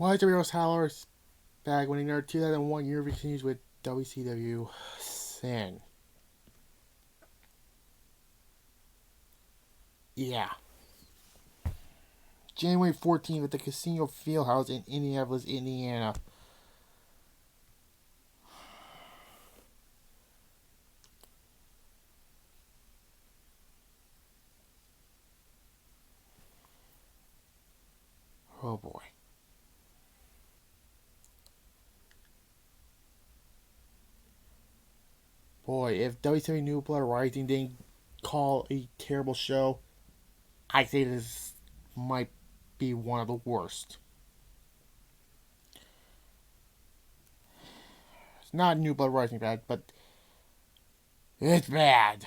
Why is Real Howler's back winning their 2001 year continues with WCW Sin? Yeah. January 14th at the Casino Fieldhouse in Indianapolis, Indiana. Oh boy. Boy, if WCW New Blood Rising didn't call a terrible show, I'd say this might be one of the worst. It's not New Blood Rising bad, but it's bad.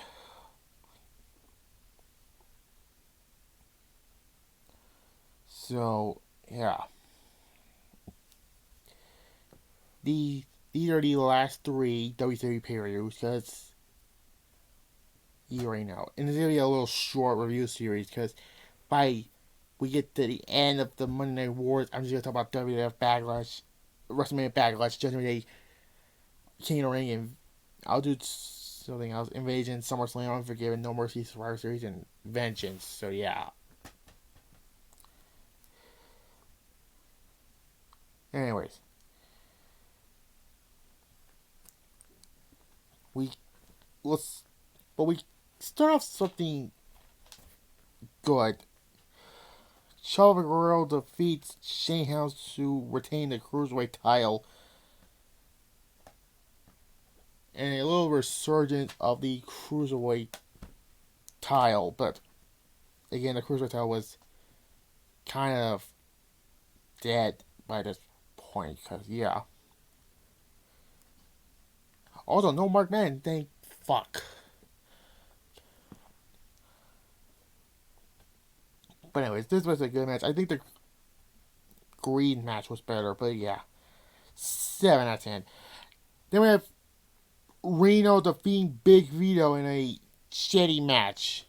So, yeah. These are the last three WCW pay-per-views, because you already know. And it's going to be a little short review series, because by we get to the end of the Monday Night Wars, I'm just going to talk about WWF Backlash, WrestleMania Backlash, Judgment Day, King of the Ring, and I'll do something else. Invasion, SummerSlam, Unforgiven, No Mercy, Survivor Series, and Vengeance. So, yeah. Anyways. We start off something good. Chavo Guerrero defeats Shane Helms to retain the Cruiserweight title. And a little resurgence of the Cruiserweight title. But, again, the Cruiserweight title was kind of dead by this point. Because, yeah. Also, no Mark Madden. Thank fuck. But anyways, this was a good match. I think the green match was better, but yeah. 7 out of 10. Then we have Reno defeating Big Vito in a shitty match.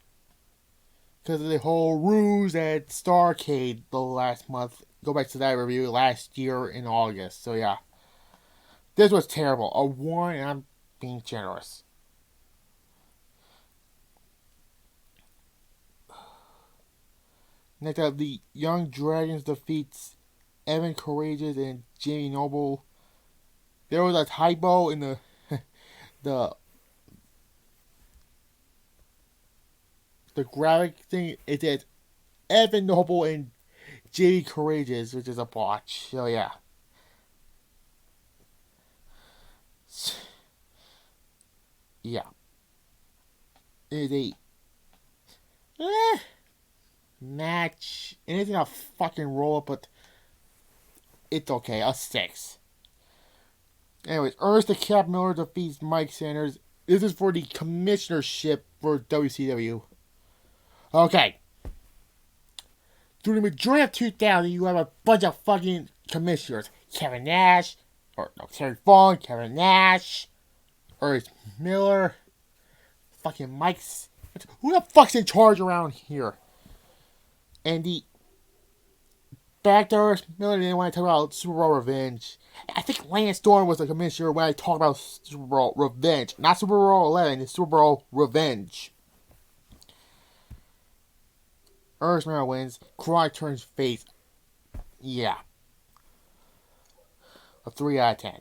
Because of the whole ruse at Starrcade the last month. Go back to that review last year in August. So yeah. This was terrible. A 1, and I'm being generous. Next up, the Young Dragons defeats Evan Courageous and Jamie Noble. There was a typo in the the graphic thing. It said Evan Noble and Jamie Courageous, which is a botch. So yeah. Yeah. It is a match. It isn't a fucking roll up, but it's okay. A 6. Anyways, Ernest the Cat Miller defeats Mike Sanders. This is for the commissionership for WCW. Okay. Through the majority of 2000, you have a bunch of fucking commissioners. Kevin Nash, Terry Funk, Kevin Nash, Ernest Miller, fucking Mike's. Who the fuck's in charge around here? And the back to Ernest Miller, they want to talk about Super Bowl Revenge. I think Lance Storm was the commissioner when I talk about Super Bowl Revenge. Not Super Bowl 11, it's Super Bowl Revenge. Ernest Miller wins. Cry turns face. Yeah. A 3 out of 10.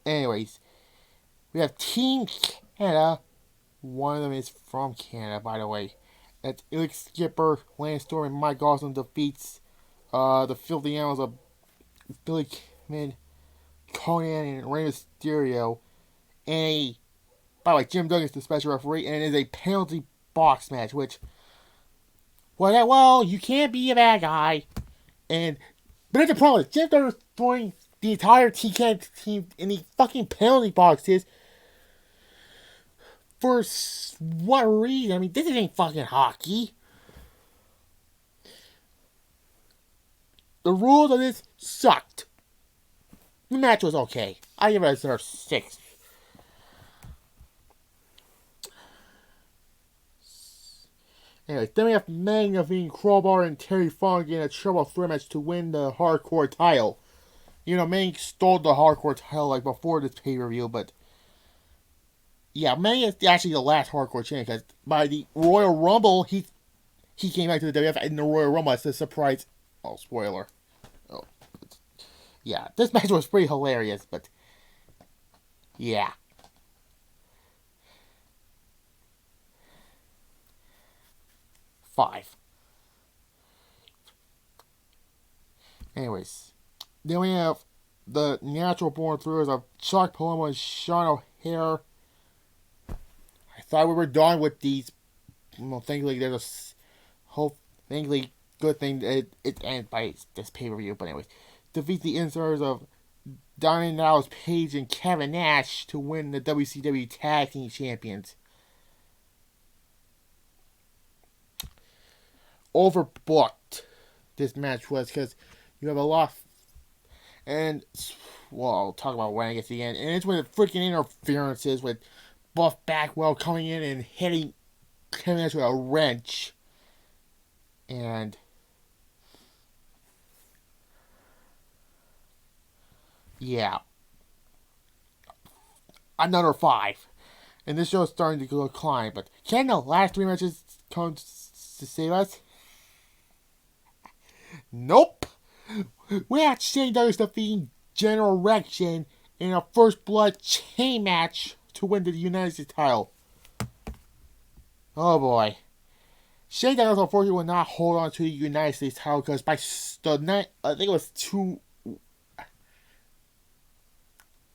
Anyways, we have Team Canada. One of them is from Canada, by the way. That's Elix Skipper, Lance Storm, and Mike Awesome defeats the Filthy Animals of Billy Kidman, Conan, and Rey Mysterio. And by the way, Jim Duggan is the special referee, and it is a penalty box match, which, well, you can't be a bad guy. But that's the problem. Jim Duggan is throwing the entire TK team in the fucking penalty boxes. For what reason? I mean, this ain't fucking hockey. The rules of this sucked. The match was okay. I give it a 6. Anyway, then we have Magna Crowbar and Terry Funk in a triple threat match to win the hardcore title. You know, Manning stole the hardcore title like before this pay-per-view, but yeah, Manning is actually the last hardcore champion because by the Royal Rumble, he came back to the WF in the Royal Rumble as a surprise. Oh, spoiler. Oh, yeah, this match was pretty hilarious, but yeah. Five. Anyways, then we have the natural born thrillers of Chuck Palumbo and Sean O'Hare. I thought we were done with these. Well, thankfully, there's a thankfully good thing that it ends by this pay per view. But anyways, defeat the insiders of Diamond Dallas Page and Kevin Nash to win the WCW Tag Team Champions. Overbooked this match was because you have a lot of, and well, I'll talk about when I get to the end. And it's with freaking interferences with Buff Bagwell coming in and hitting Kevin Nash with a wrench. And yeah, another 5. And this show is starting to decline. But can the last 3 matches come to save us? Nope. We had Shane Douglas defeating General Rection in a First Blood chain match to win the United States title. Oh boy. Shane Douglas unfortunately will not hold on to the United States title because by the night, I think it was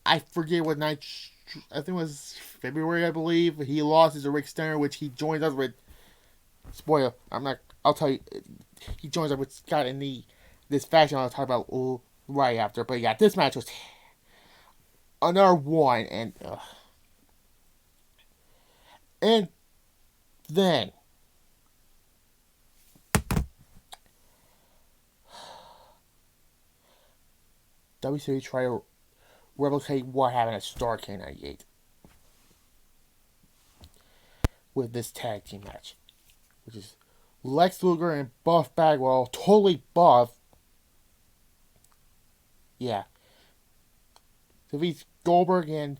I forget what night, I think it was February, I believe. He lost to Rick Steiner, which he joined us with. Spoiler, I'll tell you. He joins up with Scott in this faction I'll talk about right after. But yeah, this match was another 1. And then WCW tried to replicate what happened at Starrcade 98 with this tag team match, which is Lex Luger and Buff Bagwell, totally buff. Yeah. Defeats Goldberg and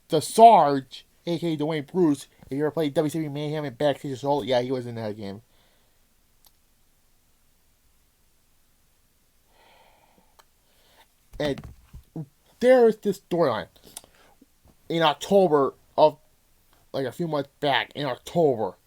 the Sarge, aka Dwayne Bruce. If you ever played WCW Mayhem and Backstage Assault, yeah, he was in that game. And there's this storyline in October of, like a few months back, in October,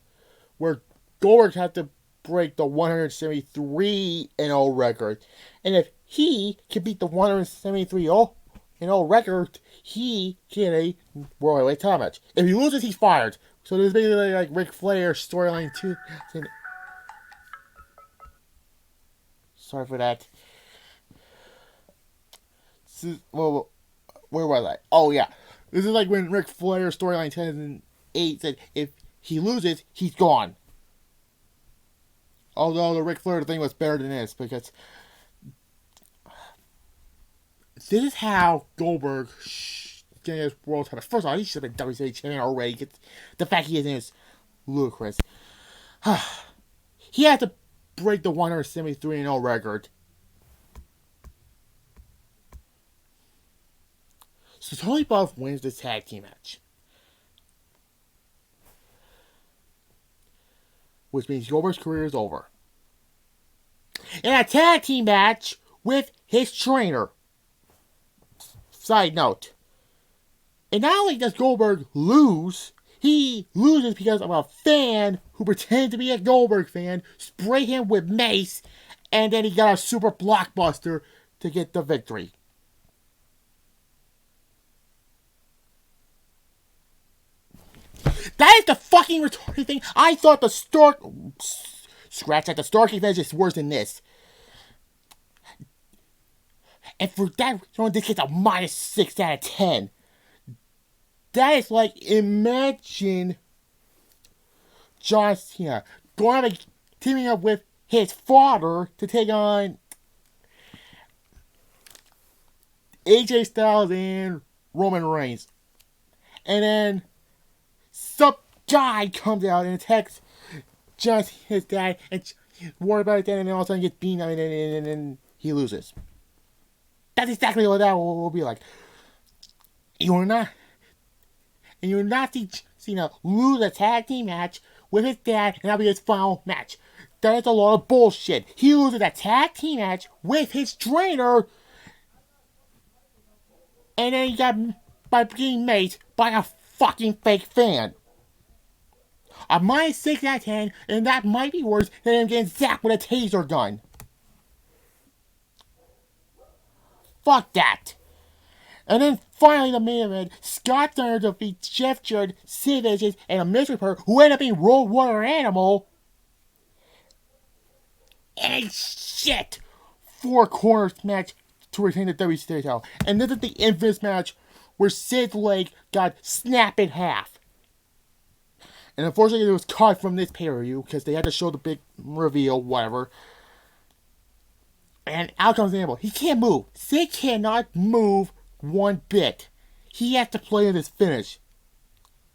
where Goldberg had to break the 173-0 record. And if he can beat the 173-0 record, he can get a World Heavyweight title match. If he loses, he's fired. So there's basically like Ric Flair storyline too. Sorry for that. Well, where was I? Oh yeah, this is like when Ric Flair storyline 2008 said if he loses, he's gone. Although the Ric Flair thing was better than this because this is how Goldberg getting his world title. First of all, he should have been WCW champion already. The fact he isn't is ludicrous. He had to break the 173-0 record. So Tony Buff wins the tag team match. Which means Goldberg's career is over. In a tag team match with his trainer. Side note. And not only does Goldberg lose, he loses because of a fan who pretended to be a Goldberg fan, sprayed him with mace, and then he got a super blockbuster to get the victory. That is the fucking retarded thing. I thought the scratch at the Starrcade match is worse than this. And for that, this gets a -6 out of 10. That is like, imagine John Cena going to teaming up with his father to take on AJ Styles and Roman Reigns. And then some guy comes out and attacks just his dad and worry about it then, and then all of a sudden gets beaten and then he loses. That's exactly what that will be like. You're not seeing Cena lose a tag team match with his dad, and that'll be his final match. That is a lot of bullshit. He loses a tag team match with his trainer, and then he got by being made by a fucking fake fan. A -6 out of 10, and that might be worse than him getting zapped with a taser gun. Fuck that. And then finally the main event, Scott Steiner defeats Jeff Jarrett, Sid Vicious, and a mystery partner who ended up being Road Warrior Animal. And a shit 4 corners match to retain the WCW title. And this is the infamous match where Sid's leg got snapped in half. And unfortunately it was cut from this pay-per-view because they had to show the big reveal, whatever. And out comes the animal. He can't move. Sid cannot move one bit. He has to play in this finish.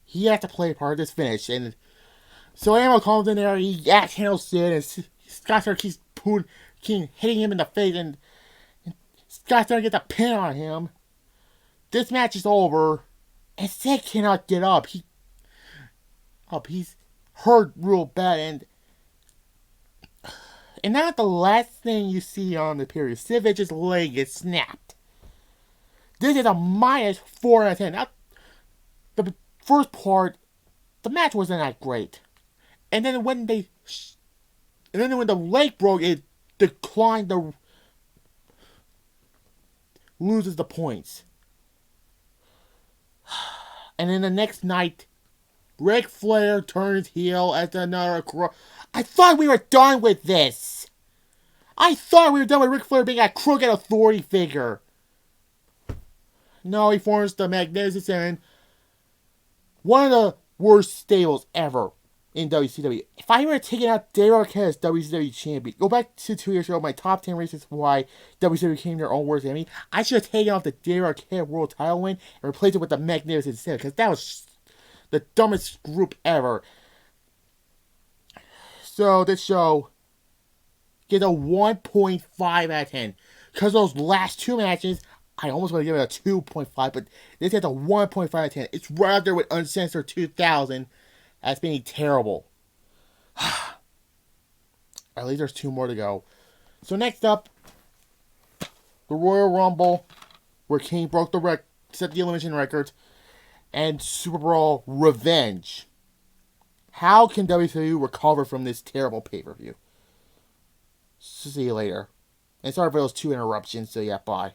He has to play part of this finish. And so Animal comes in there, he axe handles Sid, and Scott Steiner keeps hitting him in the face, and Scott Steiner gets a pin on him. This match is over, and Sid cannot get up. He's hurt real bad, and that's the last thing you see on the period. Sid Vicious' leg is snapped. This is a -4 out of 10. Now, the first part, the match wasn't that great. And then when the leg broke, it declined loses the points. And then the next night, Ric Flair turns heel as another I thought we were done with this. I thought we were done with Ric Flair being a crooked authority figure. No, he forms the Magnificent Seven. One of the worst stables ever in WCW. If I were taking out Dave Arquette as WCW champion, go back to 2 years ago, my top 10 reasons why WCW became their own worst enemy, I should have taken off the Dave Arquette world title win and replaced it with the Magnificent Seven, because that was the dumbest group ever. So this show gets a 1.5 out of 10. Because those last 2 matches, I almost want to give it a 2.5, but this has a 1.5 out of 10. It's right up there with Uncensored 2000 as being terrible. At least there's 2 more to go. So next up, the Royal Rumble, where King broke the record, set the elimination record, and Super Brawl Revenge. How can WCW recover from this terrible pay-per-view? See you later. And sorry for those 2 interruptions, so yeah, bye.